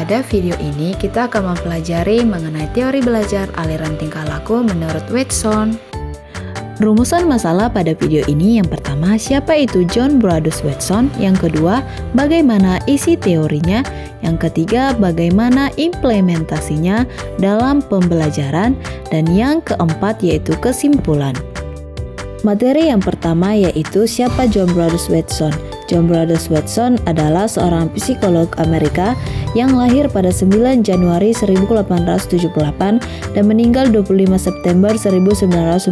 Pada video ini kita akan mempelajari mengenai teori belajar aliran tingkah laku menurut Watson. Rumusan masalah pada video ini yang pertama, siapa itu John Brodus Watson? Yang kedua, bagaimana isi teorinya? Yang ketiga, bagaimana implementasinya dalam pembelajaran? Dan yang keempat yaitu kesimpulan. Materi yang pertama yaitu siapa John Brodus Watson. John Brodus Watson adalah seorang psikolog Amerika yang lahir pada 9 Januari 1878 dan meninggal 25 September 1958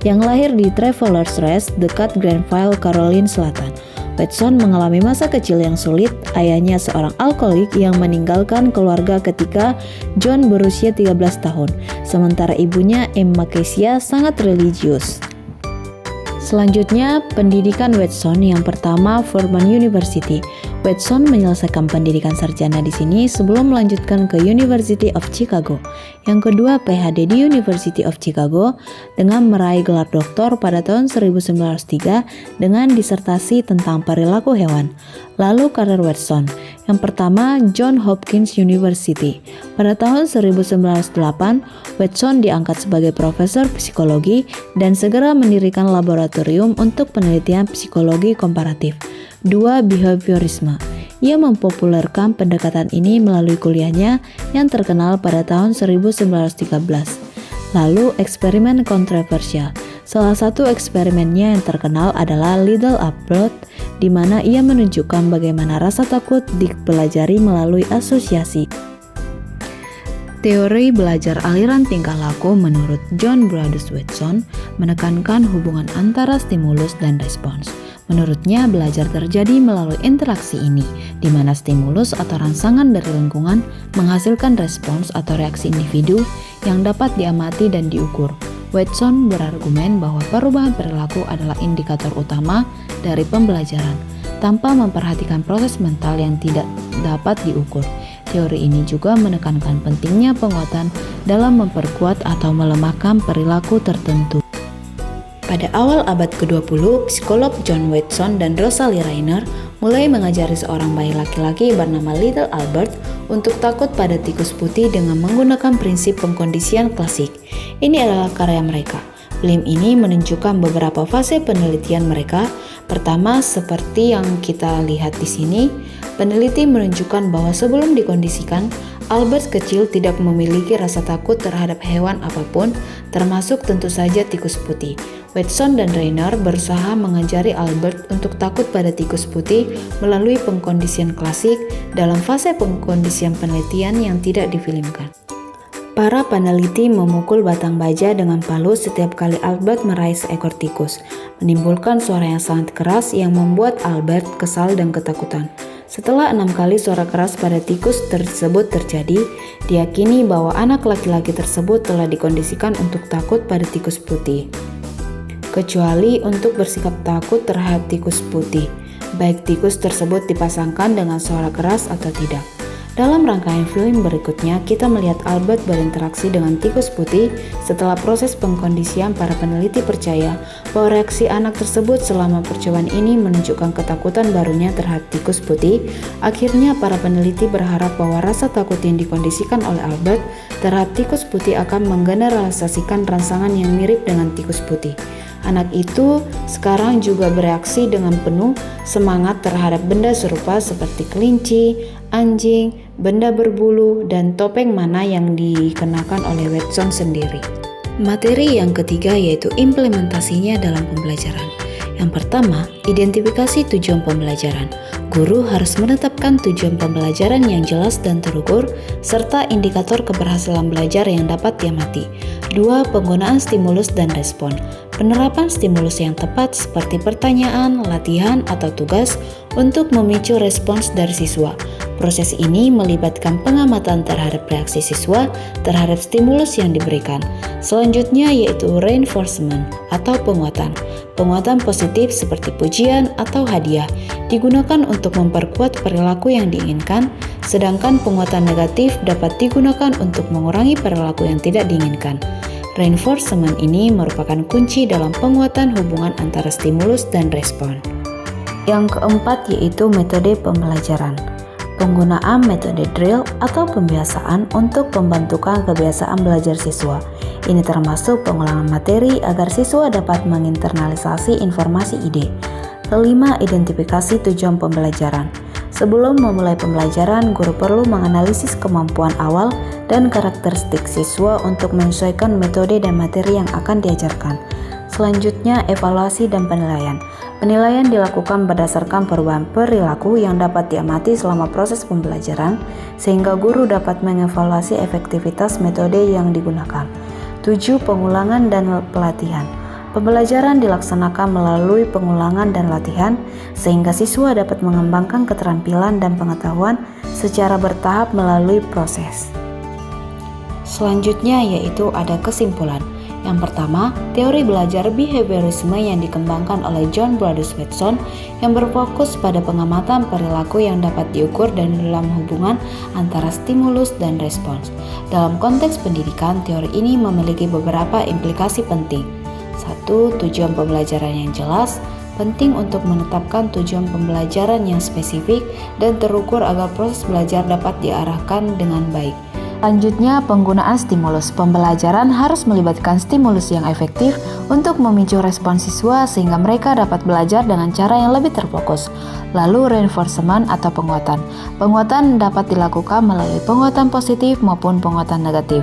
yang lahir di Travelers Rest dekat Greenville, Carolina Selatan. Watson mengalami masa kecil yang sulit. Ayahnya seorang alkoholik yang meninggalkan keluarga ketika John berusia 13 tahun, sementara ibunya Emma Kesia sangat religius. Selanjutnya, pendidikan Watson. Yang pertama, Furman University. Watson menyelesaikan pendidikan sarjana di sini sebelum melanjutkan ke University of Chicago. Yang kedua, PhD di University of Chicago dengan meraih gelar doktor pada tahun 1903 dengan disertasi tentang perilaku hewan. Lalu karir Watson. Yang pertama, Johns Hopkins University. Pada tahun 1908, Watson diangkat sebagai profesor psikologi dan segera mendirikan laboratorium untuk penelitian psikologi komparatif. 2. Behaviorisme. Ia mempopulerkan pendekatan ini melalui kuliahnya yang terkenal pada tahun 1913. Lalu eksperimen kontroversial. Salah satu eksperimennya yang terkenal adalah Little Albert, di mana ia menunjukkan bagaimana rasa takut dipelajari melalui asosiasi. Teori belajar aliran tingkah laku menurut John Brodus Watson menekankan hubungan antara stimulus dan respons. Menurutnya, belajar terjadi melalui interaksi ini, di mana stimulus atau rangsangan dari lingkungan menghasilkan respons atau reaksi individu yang dapat diamati dan diukur. Watson berargumen bahwa perubahan perilaku adalah indikator utama dari pembelajaran, tanpa memperhatikan proses mental yang tidak dapat diukur. Teori ini juga menekankan pentingnya penguatan dalam memperkuat atau melemahkan perilaku tertentu. Pada awal abad ke-20, psikolog John Watson dan Rosalie Rainer mulai mengajari seorang bayi laki-laki bernama Little Albert untuk takut pada tikus putih dengan menggunakan prinsip pengkondisian klasik. Ini adalah karya mereka. Film ini menunjukkan beberapa fase penelitian mereka. Pertama, seperti yang kita lihat di sini, peneliti menunjukkan bahwa sebelum dikondisikan, Albert kecil tidak memiliki rasa takut terhadap hewan apapun, termasuk tentu saja tikus putih. Watson dan Rainer berusaha mengajari Albert untuk takut pada tikus putih melalui pengkondisian klasik dalam fase pengkondisian penelitian yang tidak difilmkan. Para peneliti memukul batang baja dengan palu setiap kali Albert meraih seekor tikus, menimbulkan suara yang sangat keras yang membuat Albert kesal dan ketakutan. Setelah 6 kali suara keras pada tikus tersebut terjadi, diyakini bahwa anak laki-laki tersebut telah dikondisikan untuk takut pada tikus putih, kecuali untuk bersikap takut terhadap tikus putih, baik tikus tersebut dipasangkan dengan suara keras atau tidak. Dalam rangkaian film berikutnya, kita melihat Albert berinteraksi dengan tikus putih. Setelah proses pengkondisian, para peneliti percaya bahwa reaksi anak tersebut selama percobaan ini menunjukkan ketakutan barunya terhadap tikus putih. Akhirnya, para peneliti berharap bahwa rasa takut yang dikondisikan oleh Albert terhadap tikus putih akan menggeneralisasikan rangsangan yang mirip dengan tikus putih. Anak itu sekarang juga bereaksi dengan penuh semangat terhadap benda serupa seperti kelinci, anjing, benda berbulu, dan topeng mana yang dikenakan oleh Watson sendiri. Materi yang ketiga yaitu implementasinya dalam pembelajaran. Yang pertama, identifikasi tujuan pembelajaran. Guru harus menetapkan tujuan pembelajaran yang jelas dan terukur, serta indikator keberhasilan belajar yang dapat diamati. 2. Penggunaan stimulus dan respon. Penerapan stimulus yang tepat seperti pertanyaan, latihan, atau tugas untuk memicu respons dari siswa. Proses ini melibatkan pengamatan terhadap reaksi siswa terhadap stimulus yang diberikan. Selanjutnya yaitu reinforcement atau penguatan. Penguatan positif seperti pujian atau hadiah digunakan untuk memperkuat perilaku yang diinginkan, sedangkan penguatan negatif dapat digunakan untuk mengurangi perilaku yang tidak diinginkan. Reinforcement ini merupakan kunci dalam penguatan hubungan antara stimulus dan respon. Yang keempat yaitu metode pembelajaran. Penggunaan metode drill atau pembiasaan untuk pembentukan kebiasaan belajar siswa. Ini termasuk pengulangan materi agar siswa dapat menginternalisasi informasi ide. Kelima, identifikasi tujuan pembelajaran. Sebelum memulai pembelajaran, guru perlu menganalisis kemampuan awal dan karakteristik siswa untuk menyesuaikan metode dan materi yang akan diajarkan. Selanjutnya, evaluasi dan penilaian. Penilaian dilakukan berdasarkan perubahan perilaku yang dapat diamati selama proses pembelajaran, sehingga guru dapat mengevaluasi efektivitas metode yang digunakan. 7. Pengulangan dan pelatihan. Pembelajaran dilaksanakan melalui pengulangan dan latihan, sehingga siswa dapat mengembangkan keterampilan dan pengetahuan secara bertahap melalui proses. Selanjutnya yaitu ada kesimpulan. Yang pertama, teori belajar behaviorisme yang dikembangkan oleh John Brodus Watson yang berfokus pada pengamatan perilaku yang dapat diukur dan dalam hubungan antara stimulus dan respons. Dalam konteks pendidikan, teori ini memiliki beberapa implikasi penting. 1. Tujuan pembelajaran yang jelas. Penting untuk menetapkan tujuan pembelajaran yang spesifik dan terukur agar proses belajar dapat diarahkan dengan baik. Selanjutnya, penggunaan stimulus. Pembelajaran harus melibatkan stimulus yang efektif untuk memicu respons siswa sehingga mereka dapat belajar dengan cara yang lebih terfokus. Lalu, reinforcement atau penguatan. Penguatan dapat dilakukan melalui penguatan positif maupun penguatan negatif.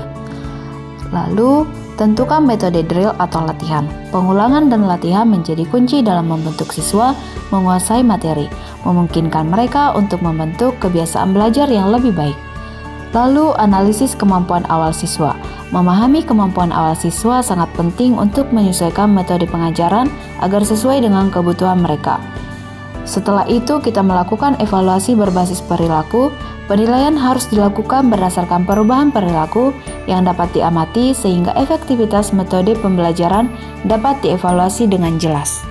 Lalu, tentukan metode drill atau latihan. Pengulangan dan latihan menjadi kunci dalam membentuk siswa menguasai materi, memungkinkan mereka untuk membentuk kebiasaan belajar yang lebih baik. Lalu, analisis kemampuan awal siswa. Memahami kemampuan awal siswa sangat penting untuk menyesuaikan metode pengajaran agar sesuai dengan kebutuhan mereka. Setelah itu, kita melakukan evaluasi berbasis perilaku. Penilaian harus dilakukan berdasarkan perubahan perilaku yang dapat diamati sehingga efektivitas metode pembelajaran dapat dievaluasi dengan jelas.